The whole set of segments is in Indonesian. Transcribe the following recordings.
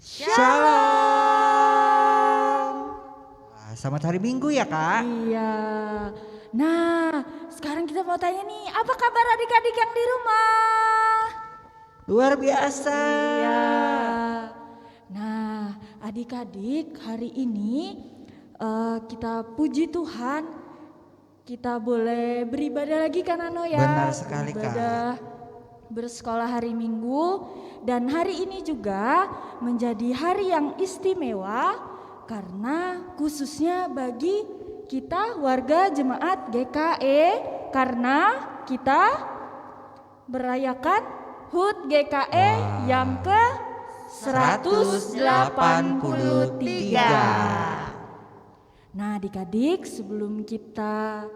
Shalom. Selamat hari Minggu ya Kak. Iya. Nah, sekarang kita mau tanya nih, apa kabar adik-adik yang di rumah? Luar biasa. Iya. Nah, adik-adik hari ini kita puji Tuhan, kita boleh beribadah lagi kan Ano ya? Benar sekali beribadah, bersekolah hari Minggu, dan hari ini juga menjadi hari yang istimewa karena khususnya bagi kita warga jemaat GKE, karena kita merayakan HUT GKE yang ke 183. Nah adik-adik, sebelum kita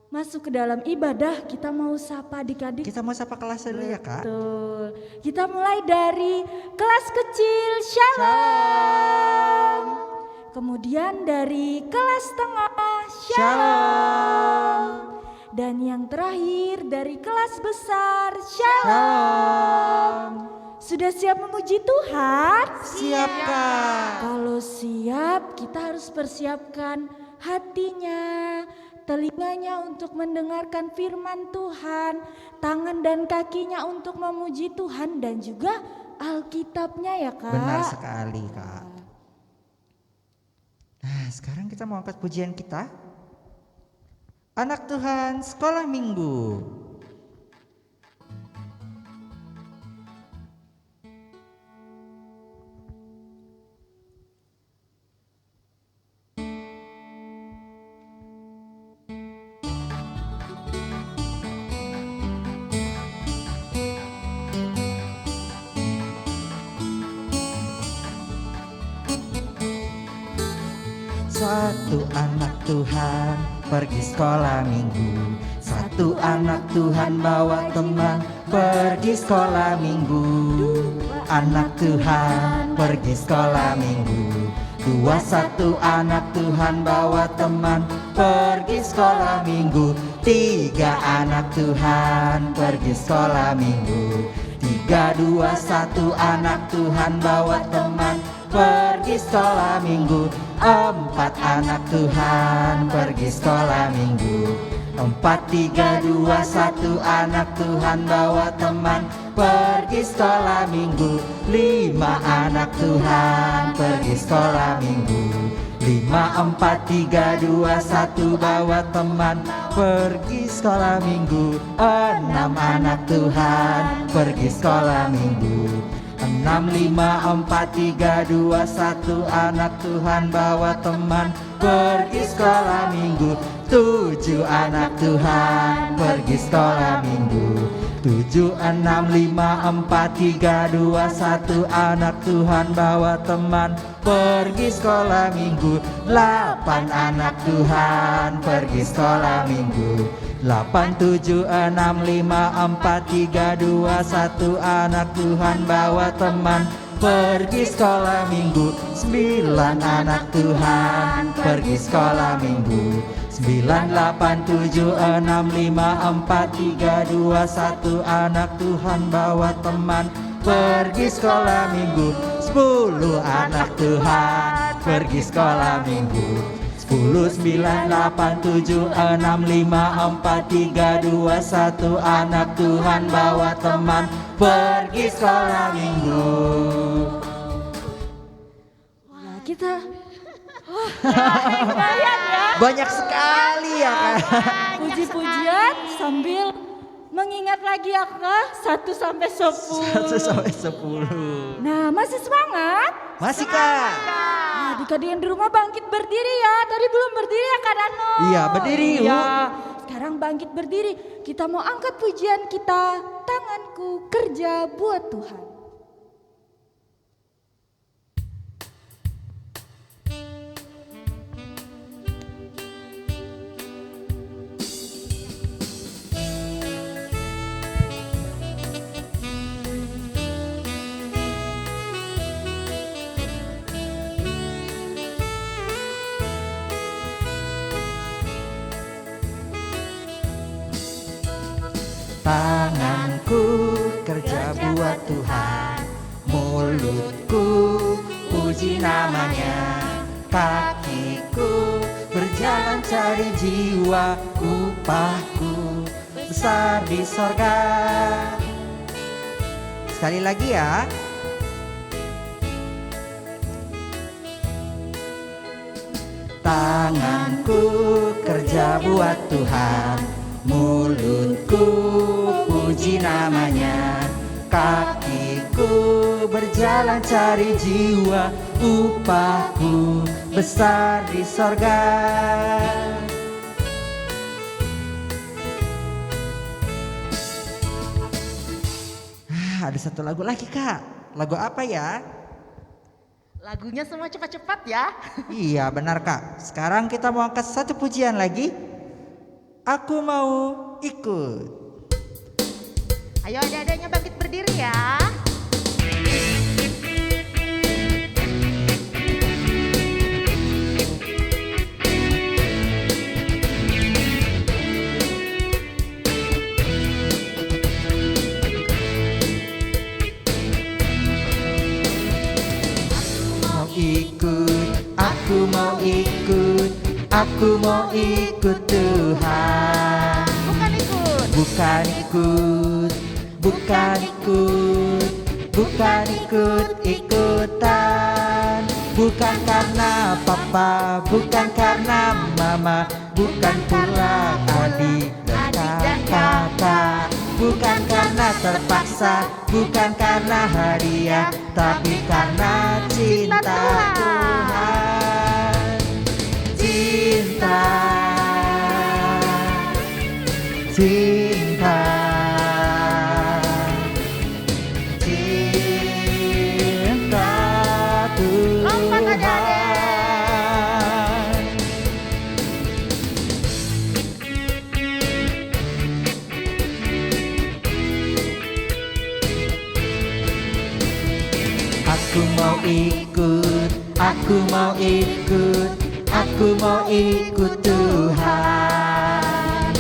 masuk ke dalam ibadah, kita mau sapa adik-adik. Kita mau sapa kelas dulu ya Kak. Betul. Kita mulai dari kelas kecil, Shalom. Kemudian dari kelas tengah, Shalom. Dan yang terakhir dari kelas besar, Shalom. Sudah siap memuji Tuhan? Siap Kak. Kalau siap, kita harus persiapkan hatinya, telinganya untuk mendengarkan firman Tuhan, tangan dan kakinya untuk memuji Tuhan, dan juga Alkitabnya ya Kak. Benar sekali Kak. Nah sekarang kita mau angkat pujian kita. Anak Tuhan Sekolah Minggu. Satu anak Tuhan pergi sekolah minggu. Satu anak Tuhan bawa teman pergi sekolah minggu. Anak Tuhan pergi sekolah minggu. Dua satu anak Tuhan bawa teman pergi sekolah minggu. Tiga anak Tuhan pergi sekolah minggu. Tiga dua satu anak Tuhan bawa teman pergi sekolah minggu. Empat anak Tuhan pergi sekolah minggu. Empat tiga dua satu anak Tuhan bawa teman pergi sekolah minggu. Lima anak Tuhan pergi sekolah minggu. Lima empat tiga dua satu bawa teman pergi sekolah minggu. Enam anak Tuhan pergi sekolah minggu. 6, 5, 4, 3, 2, 1 anak Tuhan bawa teman pergi sekolah minggu. 7 anak Tuhan pergi sekolah minggu. 7, 6, 5, 4, 3, 2, 1 anak Tuhan bawa teman pergi sekolah minggu. 8 anak Tuhan pergi sekolah minggu. 8, 7, 6, 5, 4, 3, 2, 1 anak Tuhan bawa teman pergi sekolah minggu. 9 anak Tuhan pergi sekolah minggu. 9, 8, 7, 6, 5, 4, 3, 2, 1 anak Tuhan bawa teman pergi sekolah minggu. 10 anak Tuhan pergi sekolah minggu. 10, 9, 8, 7, 6, 5, 4, 3, 2, 1 anak Tuhan bawa teman pergi sekolah minggu. Wah kita lumayan ya. Banyak sekali ya Kak. Puji-pujian sambil mengingat lagi ya Kak, 1 sampai 10. 1 sampai 10. Nah masih semangat? Masih Kak. Nah adik-adik yang di rumah bangkit berdiri ya. Tadi belum berdiri ya Kak Dano? Iya berdiri yuk. Iya. Sekarang bangkit berdiri. Kita mau angkat pujian kita. Tanganku kerja buat Tuhan. Tanganku kerja buat Tuhan, mulutku puji namanya, kakiku berjalan cari jiwa, upahku besar di sorga. Sekali lagi ya. Tanganku kerja buat Tuhan, mulutku puji namanya, kakiku berjalan cari jiwa, upahku besar di sorga. Ada satu lagu lagi Kak. Lagu apa ya? Lagunya semua cepat-cepat ya. Iya benar Kak. Sekarang kita mau angkat satu pujian lagi. Aku mau ikut. Ayo adik-adiknya bangkit berdiri ya. Aku mau ikut, aku mau ikut Tuhan. Bukan ikut. Bukan ikut, bukan ikut, bukan ikut-ikutan. Bukan karena papa, bukan karena mama, bukan pula adik dan kakak. Bukan karena terpaksa, bukan karena hadiah, tapi karena cinta Tuhan. Cinta, cinta, cinta Tuhan. Lompat adik-adik. Aku mau ikut, aku mau ikut, aku mau ikut Tuhan.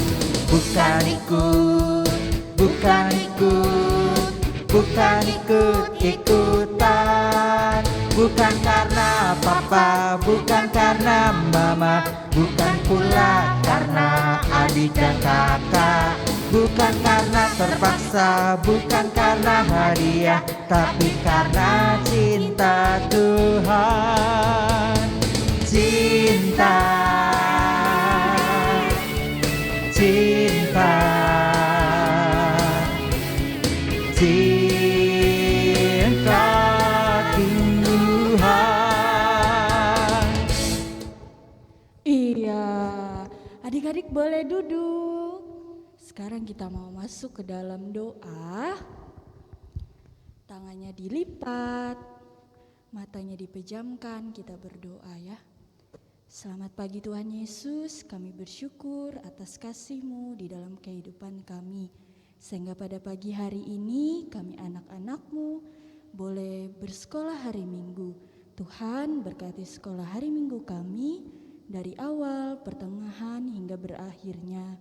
Bukan ikut, bukan ikut, bukan ikut-ikutan. Bukan karena papa, bukan karena mama, bukan pula karena adik dan kakak. Bukan karena terpaksa, bukan karena hadiah, tapi karena cinta Tuhan. Cinta, cinta, cinta Tuhan. Iya, adik-adik boleh duduk. Sekarang kita mau masuk ke dalam doa. Tangannya dilipat, matanya dipejamkan, kita berdoa ya. Selamat pagi Tuhan Yesus, kami bersyukur atas kasih-Mu di dalam kehidupan kami. Sehingga pada pagi hari ini kami anak-anak-Mu boleh bersekolah hari Minggu. Tuhan berkati sekolah hari Minggu kami dari awal, pertengahan hingga berakhirnya.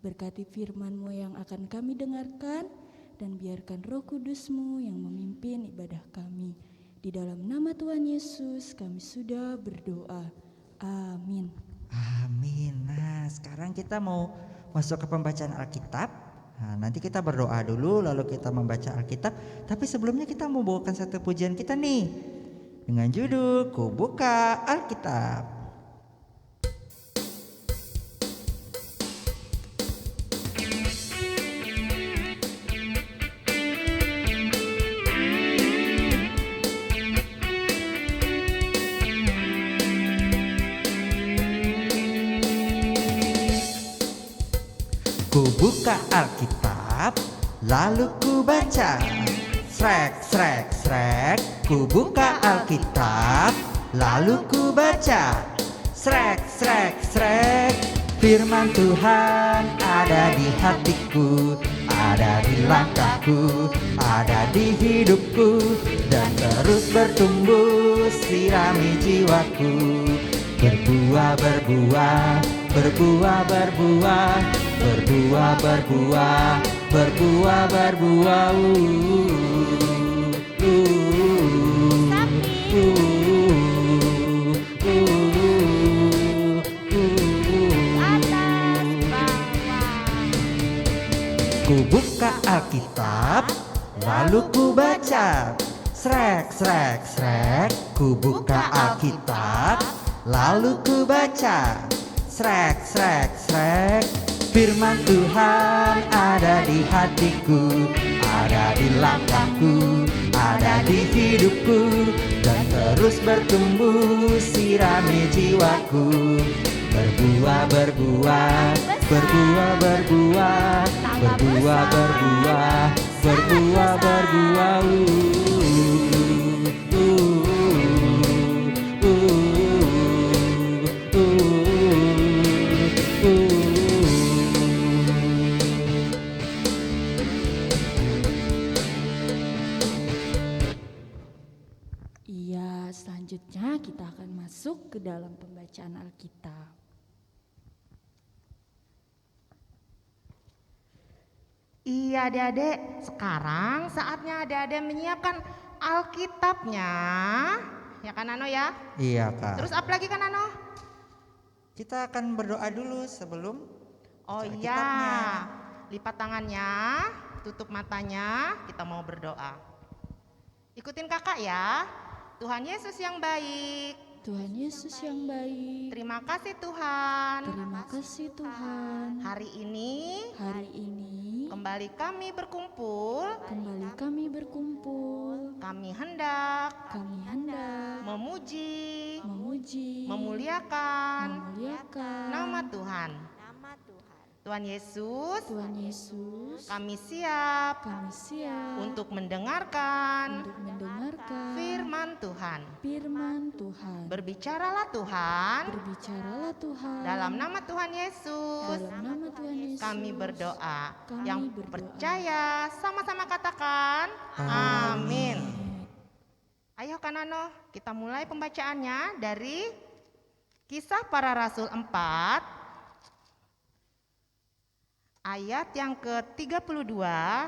Berkati firman-Mu yang akan kami dengarkan dan biarkan Roh Kudus-Mu yang memimpin ibadah kami. Di dalam nama Tuhan Yesus kami sudah berdoa. Amin. Amin. Nah, sekarang kita mau masuk ke pembacaan Alkitab. Nah, nanti kita berdoa dulu lalu kita membaca Alkitab. Tapi sebelumnya kita mau bawakan satu pujian kita nih. Dengan judul Ku Buka Alkitab. Ku buka Alkitab, lalu ku baca. Srek, srek, srek. Ku buka Alkitab, lalu ku baca. Srek, srek, srek. Firman Tuhan ada di hatiku, ada di langkahku, ada di hidupku, dan terus bertumbuh sirami jiwaku. Berbuah, berbuah, berbuah, berbuah, berbuah, berbuah, berbuah, berbuah. Alkitab, lalu ku baca. Srek, srek, srek, ku buka Alkitab, lalu ku baca. Srek, srek, srek, firman Tuhan ada di hatiku, ada di langkahku, ada di hidupku, dan terus bertumbuh sirami jiwaku. Berbuah, berbuah, berbuah, berbuah, berbuah, berbuah, berbuah, berbuah. Iya, selanjutnya kita akan masuk ke dalam pembacaan Alkitab. Iya adik-adik, sekarang saatnya adik-adik menyiapkan Alkitabnya. Ya kan Nano ya? Iya, Kak. Terus apa lagi kan Nano? Kita akan berdoa dulu sebelum Oh baca iya, Alkitabnya. lipat tangannya, tutup matanya, kita mau berdoa. Ikutin kakak ya. Tuhan Yesus yang baik, Tuhan Yesus yang baik, terima kasih Tuhan. terima kasih Tuhan. Hari ini Hari ini kembali kami berkumpul, kami berkumpul. kami hendak Kami hendak memuji, memuji, memuliakan memuliakan nama Tuhan. Tuhan Yesus, Tuhan Yesus. kami siap Kami siap untuk mendengarkan untuk mendengarkan firman Tuhan. firman Tuhan. Berbicaralah Tuhan, Berbicaralah Tuhan. dalam nama Tuhan Yesus Dalam nama Tuhan Yesus. kami berdoa. Kami Yang berdoa. percaya sama-sama katakan amin. Ayo Kanano, kita mulai pembacaannya dari Kisah Para Rasul 4 ayat yang ke-32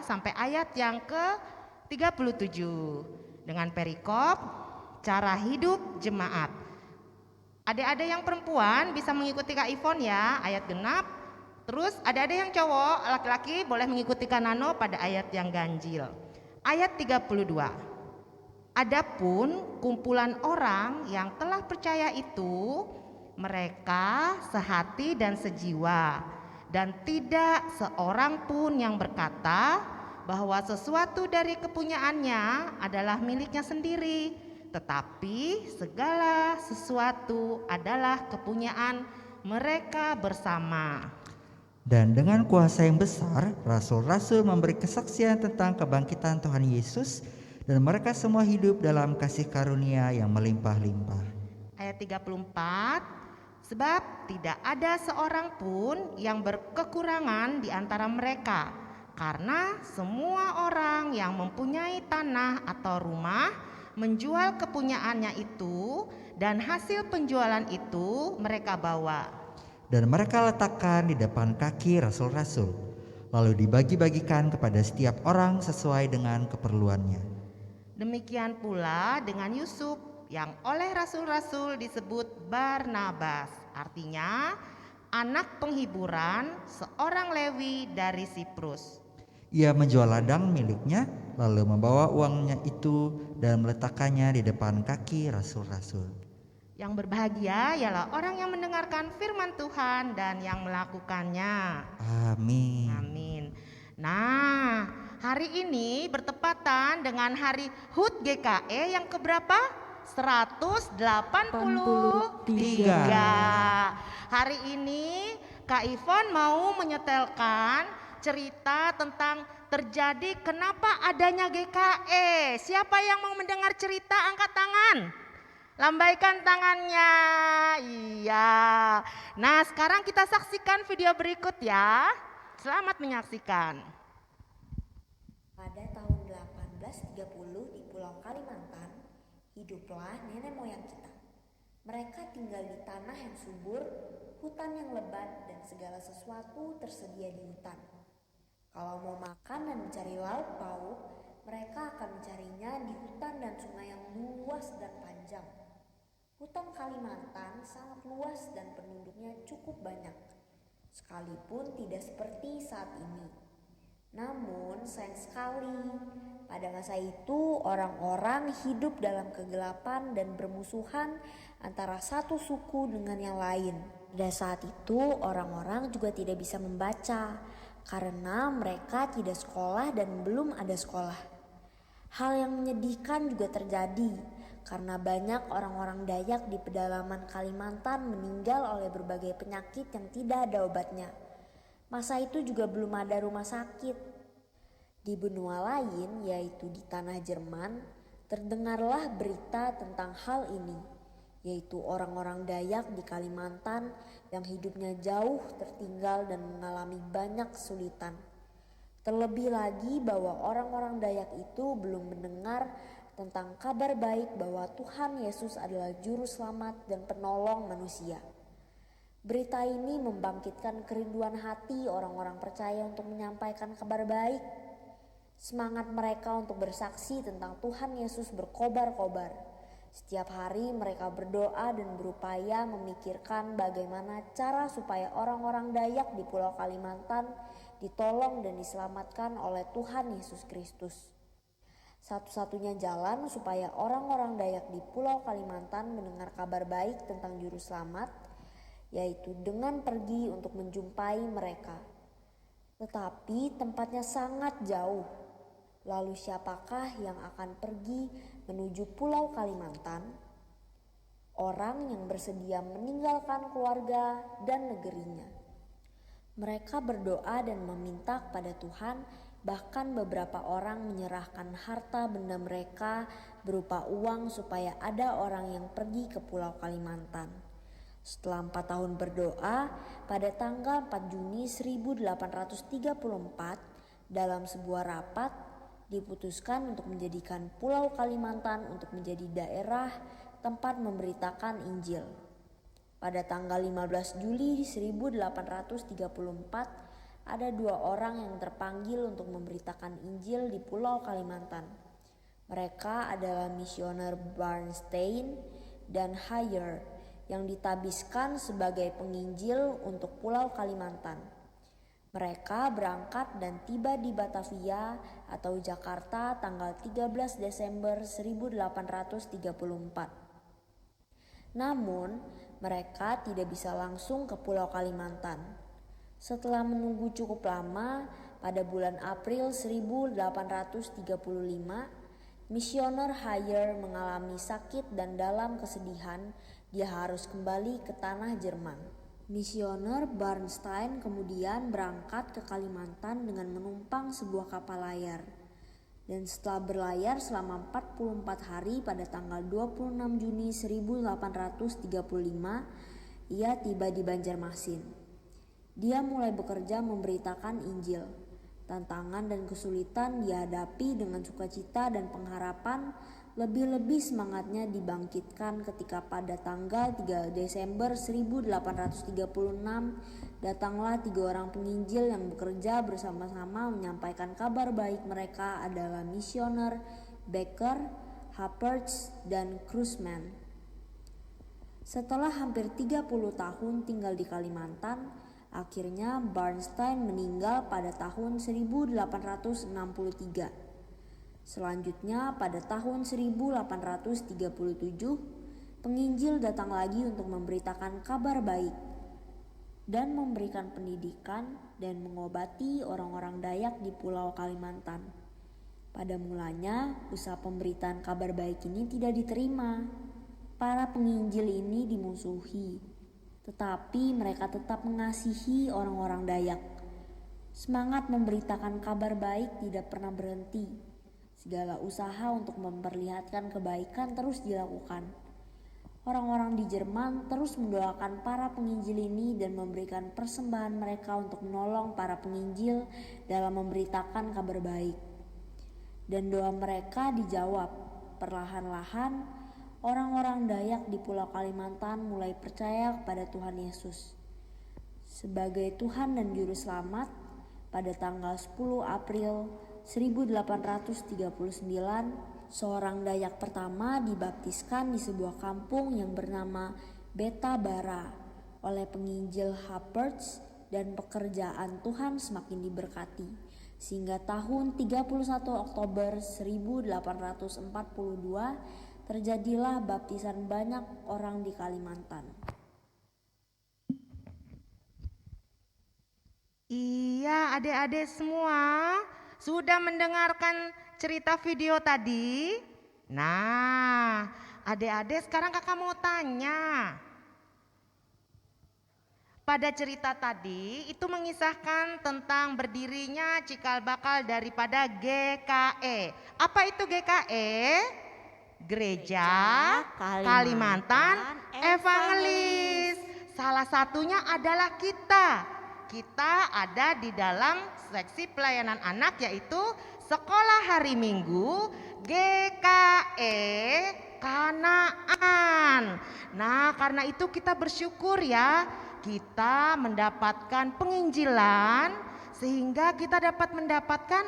sampai ayat yang ke-37 dengan perikop cara hidup jemaat. Adik-adik yang perempuan bisa mengikuti Kak Ivon ya, ayat genap. Terus adik-adik yang cowok, laki-laki boleh mengikuti Kak Nano pada ayat yang ganjil. Ayat 32. Adapun kumpulan orang yang telah percaya itu, mereka sehati dan sejiwa, dan tidak seorang pun yang berkata bahwa sesuatu dari kepunyaannya adalah miliknya sendiri, tetapi segala sesuatu adalah kepunyaan mereka bersama. Dan dengan kuasa yang besar, rasul-rasul memberi kesaksian tentang kebangkitan Tuhan Yesus, dan mereka semua hidup dalam kasih karunia yang melimpah-limpah. Ayat 34. Sebab tidak ada seorang pun yang berkekurangan di antara mereka, karena semua orang yang mempunyai tanah atau rumah menjual kepunyaannya itu, dan hasil penjualan itu mereka bawa. Dan mereka letakkan di depan kaki rasul-rasul, lalu dibagi-bagikan kepada setiap orang sesuai dengan keperluannya. Demikian pula dengan Yusuf yang oleh rasul-rasul disebut Barnabas, artinya anak penghiburan, seorang Lewi dari Siprus. Ia menjual ladang miliknya, lalu membawa uangnya itu dan meletakkannya di depan kaki rasul-rasul. Yang berbahagia ialah orang yang mendengarkan firman Tuhan dan yang melakukannya. Amin. Amin. Nah, hari ini bertepatan dengan hari HUT GKE yang keberapa? 183. Hari ini Kak Ivon mau menyetelkan cerita tentang terjadi kenapa adanya GKE. Siapa yang mau mendengar cerita angkat tangan? Lambaikan tangannya. Iya. Nah, sekarang kita saksikan video berikut ya. Selamat menyaksikan. Pada tahun 1830 di Pulau Kalimantan, hiduplah nenek moyang kita. Mereka tinggal di tanah yang subur, hutan yang lebat, dan segala sesuatu tersedia di hutan. Kalau mau makan dan mencari lauk pauk, mereka akan mencarinya di hutan dan sungai yang luas dan panjang. Hutan Kalimantan sangat luas dan penduduknya cukup banyak, sekalipun tidak seperti saat ini. Namun sayang sekali, pada masa itu orang-orang hidup dalam kegelapan dan bermusuhan antara satu suku dengan yang lain. Pada saat itu orang-orang juga tidak bisa membaca karena mereka tidak sekolah dan belum ada sekolah. Hal yang menyedihkan juga terjadi karena banyak orang-orang Dayak di pedalaman Kalimantan meninggal oleh berbagai penyakit yang tidak ada obatnya. Masa itu juga belum ada rumah sakit. Di benua lain, yaitu di tanah Jerman, terdengarlah berita tentang hal ini, yaitu orang-orang Dayak di Kalimantan yang hidupnya jauh tertinggal dan mengalami banyak kesulitan. Terlebih lagi bahwa orang-orang Dayak itu belum mendengar tentang kabar baik bahwa Tuhan Yesus adalah juru selamat dan penolong manusia. Berita ini membangkitkan kerinduan hati orang-orang percaya untuk menyampaikan kabar baik. Semangat mereka untuk bersaksi tentang Tuhan Yesus berkobar-kobar. Setiap hari mereka berdoa dan berupaya memikirkan bagaimana cara supaya orang-orang Dayak di Pulau Kalimantan ditolong dan diselamatkan oleh Tuhan Yesus Kristus. Satu-satunya jalan supaya orang-orang Dayak di Pulau Kalimantan mendengar kabar baik tentang Juru Selamat, yaitu dengan pergi untuk menjumpai mereka. Tetapi tempatnya sangat jauh. Lalu siapakah yang akan pergi menuju Pulau Kalimantan? Orang yang bersedia meninggalkan keluarga dan negerinya. Mereka berdoa dan meminta kepada Tuhan, bahkan beberapa orang menyerahkan harta benda mereka berupa uang supaya ada orang yang pergi ke Pulau Kalimantan. Setelah 4 tahun berdoa, pada tanggal 4 Juni 1834 dalam sebuah rapat diputuskan untuk menjadikan Pulau Kalimantan untuk menjadi daerah tempat memberitakan Injil. Pada tanggal 15 Juli 1834 ada 2 orang yang terpanggil untuk memberitakan Injil di Pulau Kalimantan. Mereka adalah misioner Bernstein dan Hayer yang ditabiskan sebagai penginjil untuk Pulau Kalimantan. Mereka berangkat dan tiba di Batavia atau Jakarta tanggal 13 Desember 1834. Namun, mereka tidak bisa langsung ke Pulau Kalimantan. Setelah menunggu cukup lama, pada bulan April 1835, misioner Hayer mengalami sakit dan dalam kesedihan dia harus kembali ke tanah Jerman. Misioner Bernstein kemudian berangkat ke Kalimantan dengan menumpang sebuah kapal layar. Dan setelah berlayar selama 44 hari pada tanggal 26 Juni 1835, ia tiba di Banjarmasin. Dia mulai bekerja memberitakan Injil. Tantangan dan kesulitan dihadapi dengan sukacita dan pengharapan. Lebih-lebih semangatnya dibangkitkan ketika pada tanggal 3 Desember 1836 datanglah 3 orang penginjil yang bekerja bersama-sama menyampaikan kabar baik. Mereka adalah misioner Becker, Happerts, dan Krusman. Setelah hampir 30 tahun tinggal di Kalimantan, akhirnya Bernstein meninggal pada tahun 1863. Selanjutnya pada tahun 1837, penginjil datang lagi untuk memberitakan kabar baik dan memberikan pendidikan dan mengobati orang-orang Dayak di Pulau Kalimantan. Pada mulanya, usaha pemberitaan kabar baik ini tidak diterima. Para penginjil ini dimusuhi, tetapi mereka tetap mengasihi orang-orang Dayak. Semangat memberitakan kabar baik tidak pernah berhenti. Segala usaha untuk memperlihatkan kebaikan terus dilakukan. Orang-orang di Jerman terus mendoakan para penginjil ini dan memberikan persembahan mereka untuk menolong para penginjil dalam memberitakan kabar baik. Dan doa mereka dijawab. Perlahan-lahan, orang-orang Dayak di Pulau Kalimantan mulai percaya kepada Tuhan Yesus sebagai Tuhan dan Juru Selamat. Pada tanggal 10 April 1839, seorang Dayak pertama dibaptiskan di sebuah kampung yang bernama Beta Bara oleh penginjil Happerts dan pekerjaan Tuhan semakin diberkati. Sehingga tahun 31 Oktober 1842 terjadilah baptisan banyak orang di Kalimantan. Iya, adik-adik semua sudah mendengarkan cerita video tadi? Nah, adik-adik sekarang kakak mau tanya. Pada cerita tadi itu mengisahkan tentang berdirinya cikal bakal daripada GKE. Apa itu GKE? Gereja Kalimantan Evangelis. Salah satunya adalah kita. Kita ada di dalam seksi pelayanan anak, yaitu Sekolah Hari Minggu GKE Kanaan. Nah, karena itu kita bersyukur ya, kita mendapatkan penginjilan sehingga kita dapat mendapatkan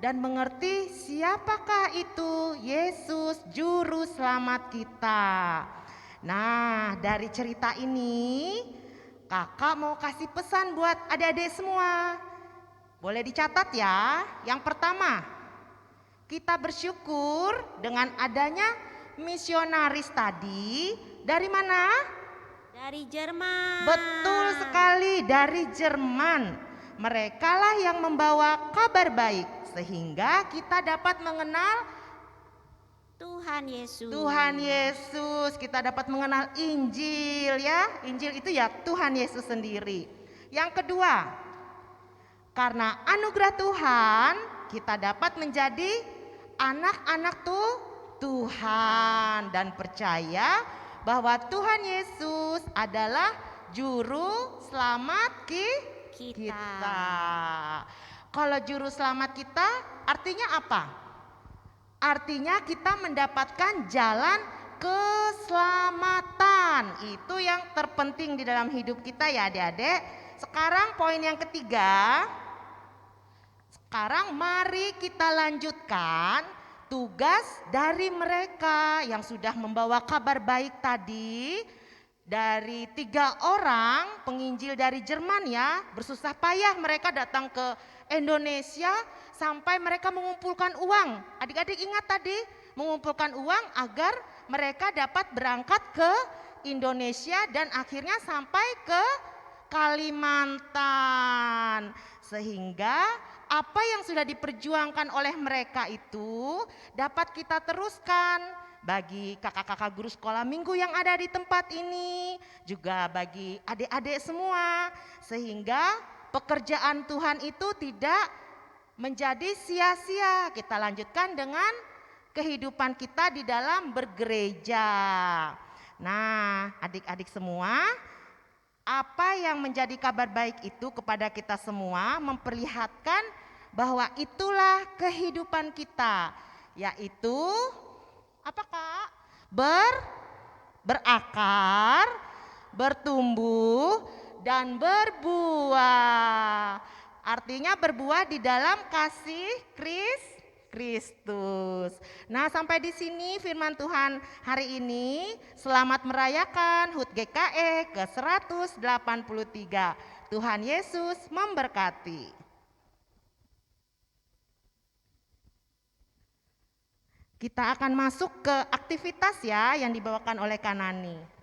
dan mengerti siapakah itu Yesus juru selamat kita. Nah, dari cerita ini kakak mau kasih pesan buat adik-adik semua. Boleh dicatat ya. Yang pertama, kita bersyukur dengan adanya misionaris tadi. Dari mana? Dari Jerman. Betul sekali, dari Jerman. Mereka lah yang membawa kabar baik sehingga kita dapat mengenal Tuhan Yesus. Tuhan Yesus, kita dapat mengenal Injil ya. Injil itu ya Tuhan Yesus sendiri. Yang kedua, karena anugerah Tuhan, kita dapat menjadi anak-anak Tuhan dan percaya bahwa Tuhan Yesus adalah juru selamat kita. Kalau juru selamat kita artinya apa? Artinya kita mendapatkan jalan keselamatan. Itu yang terpenting di dalam hidup kita ya adik-adik. Sekarang poin yang ketiga. Sekarang mari kita lanjutkan tugas dari mereka yang sudah membawa kabar baik tadi. Dari 3 orang penginjil dari Jerman ya, bersusah payah mereka datang ke Indonesia sampai mereka mengumpulkan uang. Adik-adik ingat tadi, mengumpulkan uang agar mereka dapat berangkat ke Indonesia dan akhirnya sampai ke Kalimantan. Sehingga apa yang sudah diperjuangkan oleh mereka itu dapat kita teruskan bagi kakak-kakak guru sekolah minggu yang ada di tempat ini, juga bagi adik-adik semua, sehingga pekerjaan Tuhan itu tidak menjadi sia-sia. Kita lanjutkan dengan kehidupan kita di dalam bergereja. Nah, adik-adik semua, apa yang menjadi kabar baik itu kepada kita semua memperlihatkan bahwa itulah kehidupan kita, yaitu apa Kak? Berakar, bertumbuh, dan berbuah. Artinya berbuah di dalam kasih Kristus. Nah, sampai di sini firman Tuhan hari ini. Selamat merayakan HUT GKE ke-183. Tuhan Yesus memberkati. Kita akan masuk ke aktivitas ya yang dibawakan oleh Kanani.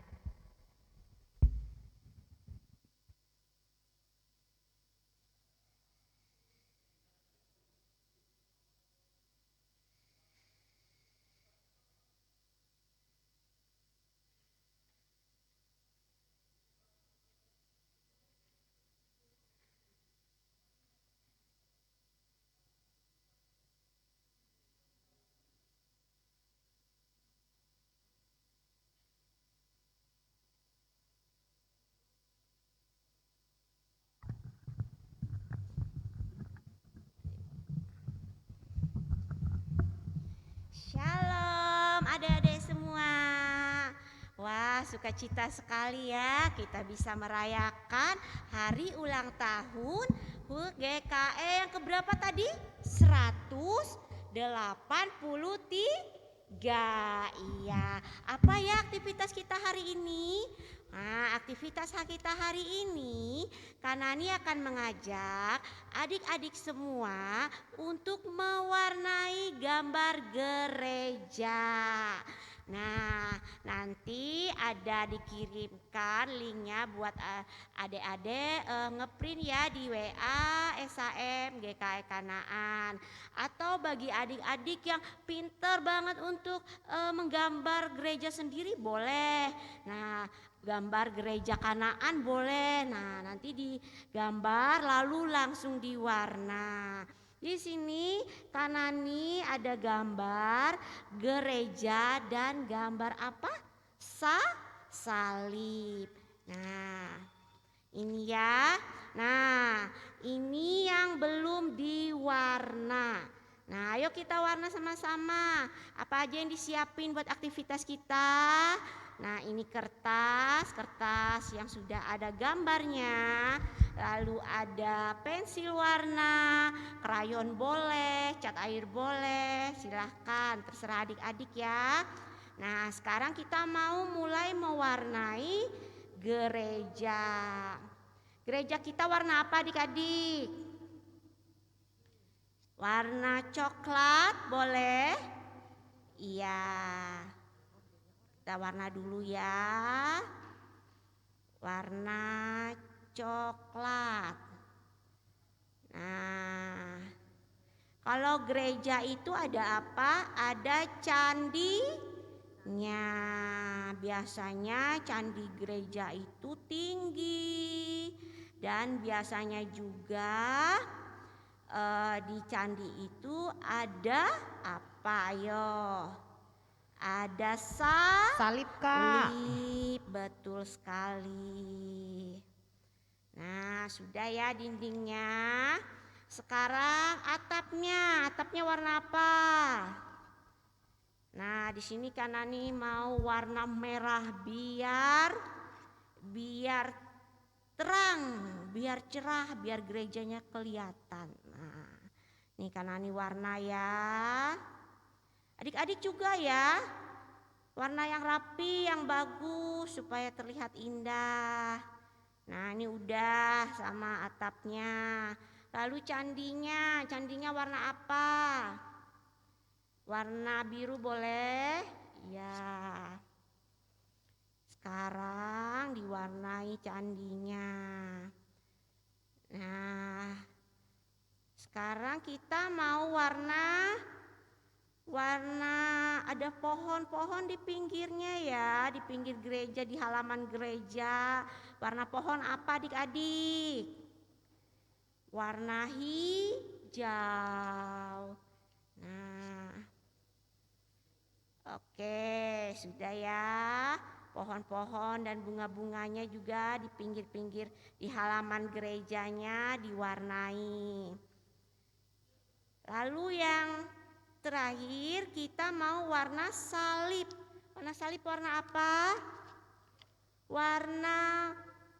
Shalom adik-adik semua. Wah, sukacita sekali ya kita bisa merayakan hari ulang tahun HUT GKE yang keberapa tadi? 183. Iya. Apa ya aktivitas kita hari ini? Nah, aktivitas kita hari ini, Kanani akan mengajak adik-adik semua untuk mewarnai gambar gereja. Nah, nanti ada dikirimkan linknya buat adik-adik ngeprint ya di WA SAM GKE Kanaan. Atau bagi adik-adik yang pinter banget untuk menggambar gereja sendiri boleh. Nah, gambar gereja Kanaan boleh. Nah, nanti digambar lalu langsung diwarna. Di sini Kanani ada gambar gereja dan gambar apa? Salib. Nah, ini ya. Nah, ini yang belum diwarna. Nah, ayo kita warna sama-sama. Apa aja yang disiapin buat aktivitas kita? Nah, ini kertas yang sudah ada gambarnya. Lalu ada pensil warna, krayon boleh, cat air boleh, silahkan terserah adik-adik ya. Nah, sekarang kita mau mulai mewarnai gereja. Gereja kita warna apa adik-adik? Warna coklat boleh? Iya. Kita warna dulu ya. Warna coklat. Nah, kalau gereja itu ada apa? Ada candinya. Biasanya candi gereja itu tinggi. Dan biasanya juga di candi itu ada apa? Ayo. Ada Salib, Kak. betul sekali. Nah, sudah ya dindingnya. Sekarang atapnya warna apa? Nah, di sini Kanani mau warna merah biar terang, biar cerah, biar gerejanya kelihatan. Nah, ini Kanani warna ya. Adik-adik juga ya, warna yang rapi, yang bagus supaya terlihat indah. Nah, ini udah sama atapnya. Lalu candinya warna apa? Warna biru boleh? Ya. Sekarang diwarnai candinya. Nah, sekarang kita mau warna ada pohon-pohon di pinggirnya ya, di pinggir gereja, di halaman gereja. Warna pohon apa adik-adik? Warna hijau. Nah, oke, sudah ya. Pohon-pohon dan bunga-bunganya juga di pinggir-pinggir di halaman gerejanya diwarnai. Lalu yang terakhir kita mau warna salib. Warna salib warna apa? Warna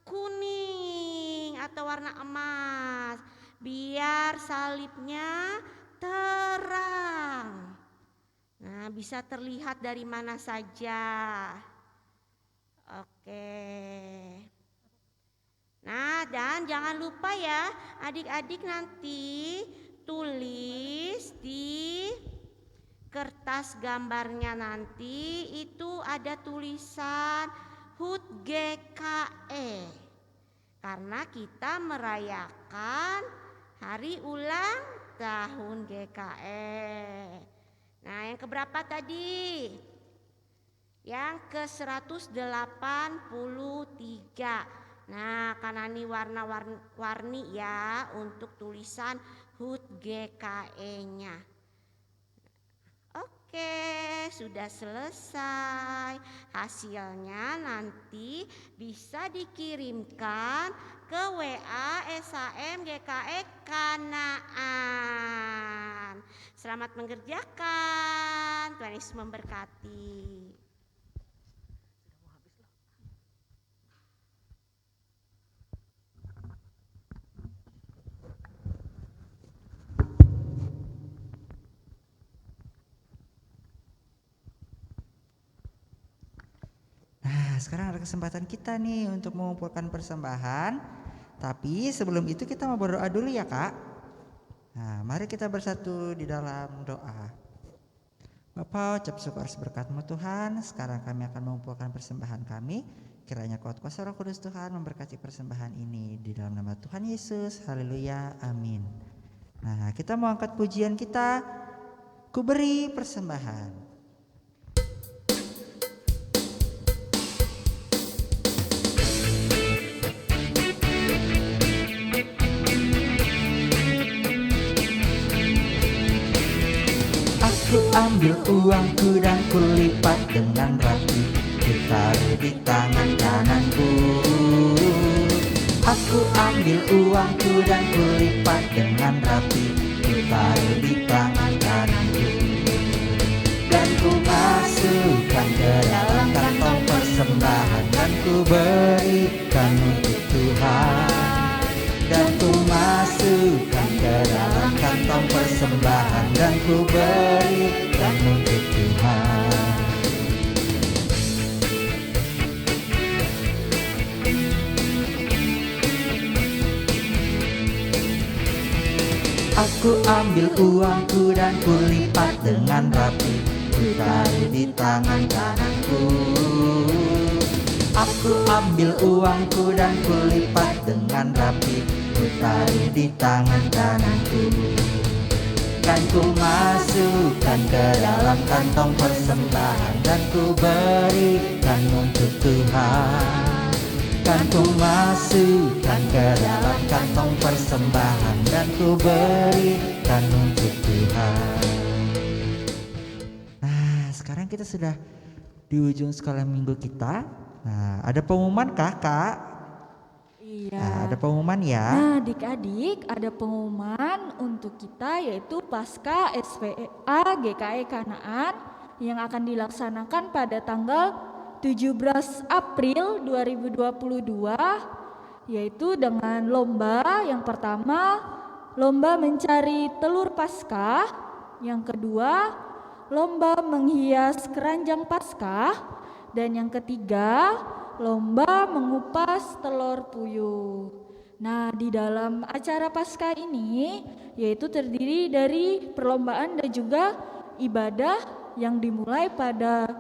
kuning atau warna emas. Biar salibnya terang. Nah, bisa terlihat dari mana saja. Oke. Nah, dan jangan lupa ya, adik-adik nanti tulis di kertas gambarnya nanti itu ada tulisan HUT GKE. Karena kita merayakan hari ulang tahun GKE. Nah, yang keberapa tadi? Yang ke-183. Nah, Kanani warna-warni ya untuk tulisan HUT GKE-nya. Oke, sudah selesai. Hasilnya nanti bisa dikirimkan ke WA SAM GKE Kanaan. Selamat mengerjakan. Tuhan Yesus memberkati. sekarang ada kesempatan kita nih untuk mengumpulkan persembahan. Tapi sebelum itu kita mau berdoa dulu ya Kak. Nah, mari kita bersatu di dalam doa. Bapa, ucap syukur atas berkat-Mu Tuhan. Sekarang kami akan mengumpulkan persembahan kami. Kiranya kuat kuasa Roh Kudus Tuhan memberkati persembahan ini di dalam nama Tuhan Yesus. Haleluya, amin. Nah, kita mau angkat pujian kita. Ku beri persembahan. Ku ambil uangku dan kulipat dengan rapi, ku taruh di tangan kananku. Aku ambil uangku dan kulipat dengan rapi, ku taruh di tangan kananku. Dan ku masukkan ke dalam kantong persembahan, dan ku berikan untuk Tuhan. Dan ku masukkan ke dalam kantong persembahan, dan ku berikan untuk Tuhan. Aku ambil uangku dan ku lipat dengan rapi, ku taruh di tangan kananku. Aku ambil uangku dan ku lipat dengan rapi, ku taruh di tangan kananku. Dan ku masukkan ke dalam kantong persembahan, dan ku berikan untuk Tuhan. Dan ku masukkan ke dalam kantong persembahan, dan ku berikan untuk Tuhan. Nah, sekarang kita sudah di ujung sekolah minggu kita. Nah, ada pengumuman kah, Kak? Iya. Nah, ada pengumuman ya. Nah, adik-adik, ada pengumuman untuk kita yaitu Pasca SPA GKE Kanaan yang akan dilaksanakan pada tanggal 17 April 2022, yaitu dengan lomba. Yang pertama, lomba mencari telur Paskah. Yang kedua, lomba menghias keranjang Paskah. Dan yang ketiga, lomba mengupas telur puyuh. Nah, di dalam acara Paskah ini yaitu terdiri dari perlombaan dan juga ibadah yang dimulai pada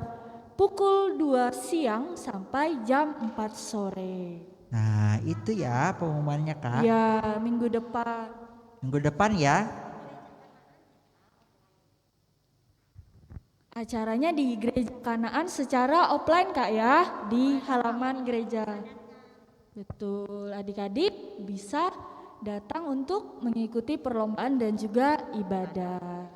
pukul 2 siang sampai jam 4 sore. Nah, itu ya pengumumannya, Kak. Ya, minggu depan. Minggu depan ya. Acaranya di Gereja Kanaan secara offline Kak ya, di halaman gereja. Betul, adik-adik bisa datang untuk mengikuti perlombaan dan juga ibadah.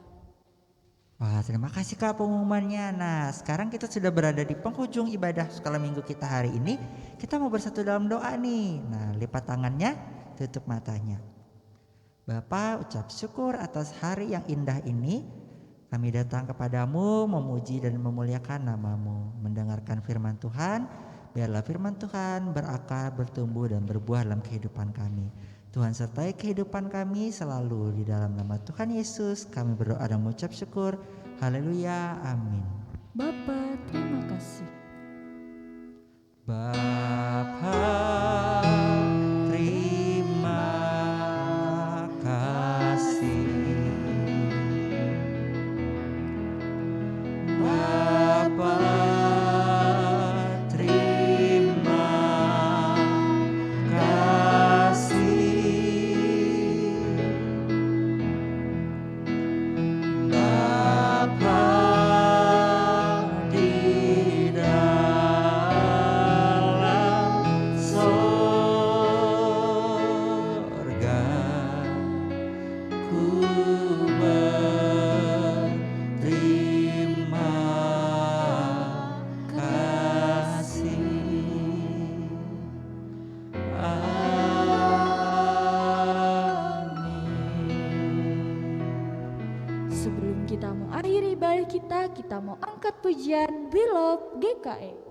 Wah, terima kasih Kak pengumumannya. Nah, sekarang kita sudah berada di penghujung ibadah sekolah minggu kita hari ini. Kita mau bersatu dalam doa nih. Nah, lipat tangannya, tutup matanya. Bapa, ucap syukur atas hari yang indah ini. Kami datang kepadamu memuji dan memuliakan namamu. Mendengarkan firman Tuhan, biarlah firman Tuhan berakar, bertumbuh dan berbuah dalam kehidupan kami. Tuhan sertai kehidupan kami selalu. Di dalam nama Tuhan Yesus kami berdoa dan mengucap syukur. Haleluya, amin. Bapa, terima kasih. Bapa, terima kasih. Bapa, terima kasih. Bapa di dalam sorga, ku berterima kasih. Sebelum kita mengakhiri ibadah kita mau angkat pujian We Love GKE.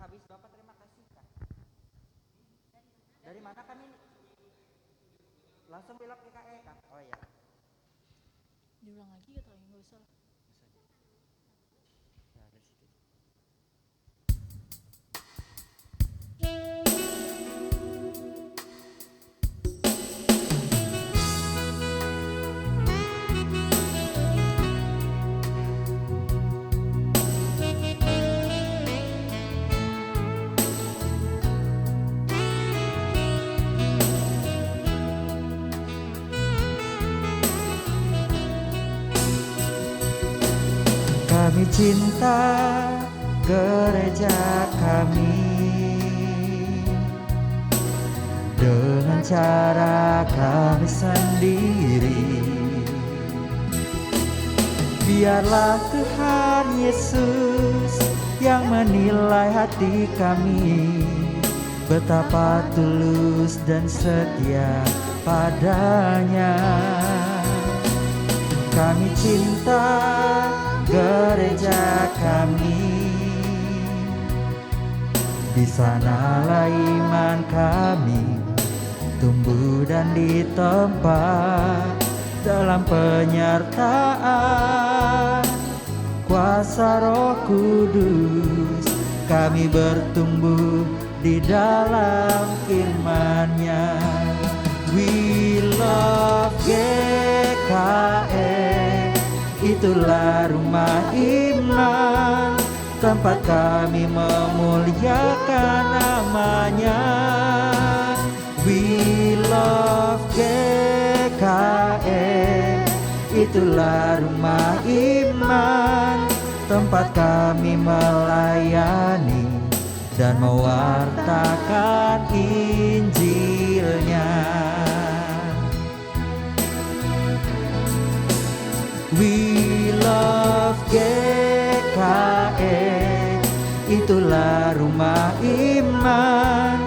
habis Bapak terima kasih Kak. Dari mana kami? Langsung belok ke KE Kak. Oh ya. Diulang lagi atau enggak usah? Nah, dari situ. Kami cinta gereja kami dengan cara kami sendiri. Biarlah Tuhan Yesus yang menilai hati kami, betapa tulus dan setia padanya. Kami cinta gereja kami, di sanalah iman kami tumbuh dan ditempa dalam penyertaan kuasa Roh Kudus. Kami bertumbuh di dalam firman-Nya. We love GKE, itulah rumah iman, tempat kami memuliakan namanya. We love GKE, itulah rumah iman, tempat kami melayani dan mewartakan Injilnya. We love GKE, itulah rumah iman,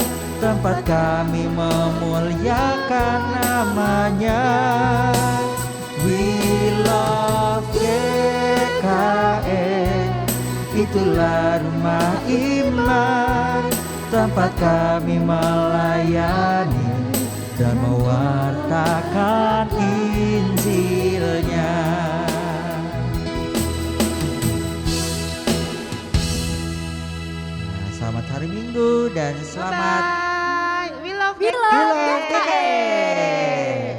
tempat kami memuliakan namanya. We love GKE, itulah rumah iman, tempat kami melayani dan mewartakan Injilnya. Nah, selamat hari Minggu dan selamat Bye. We love We love GKE.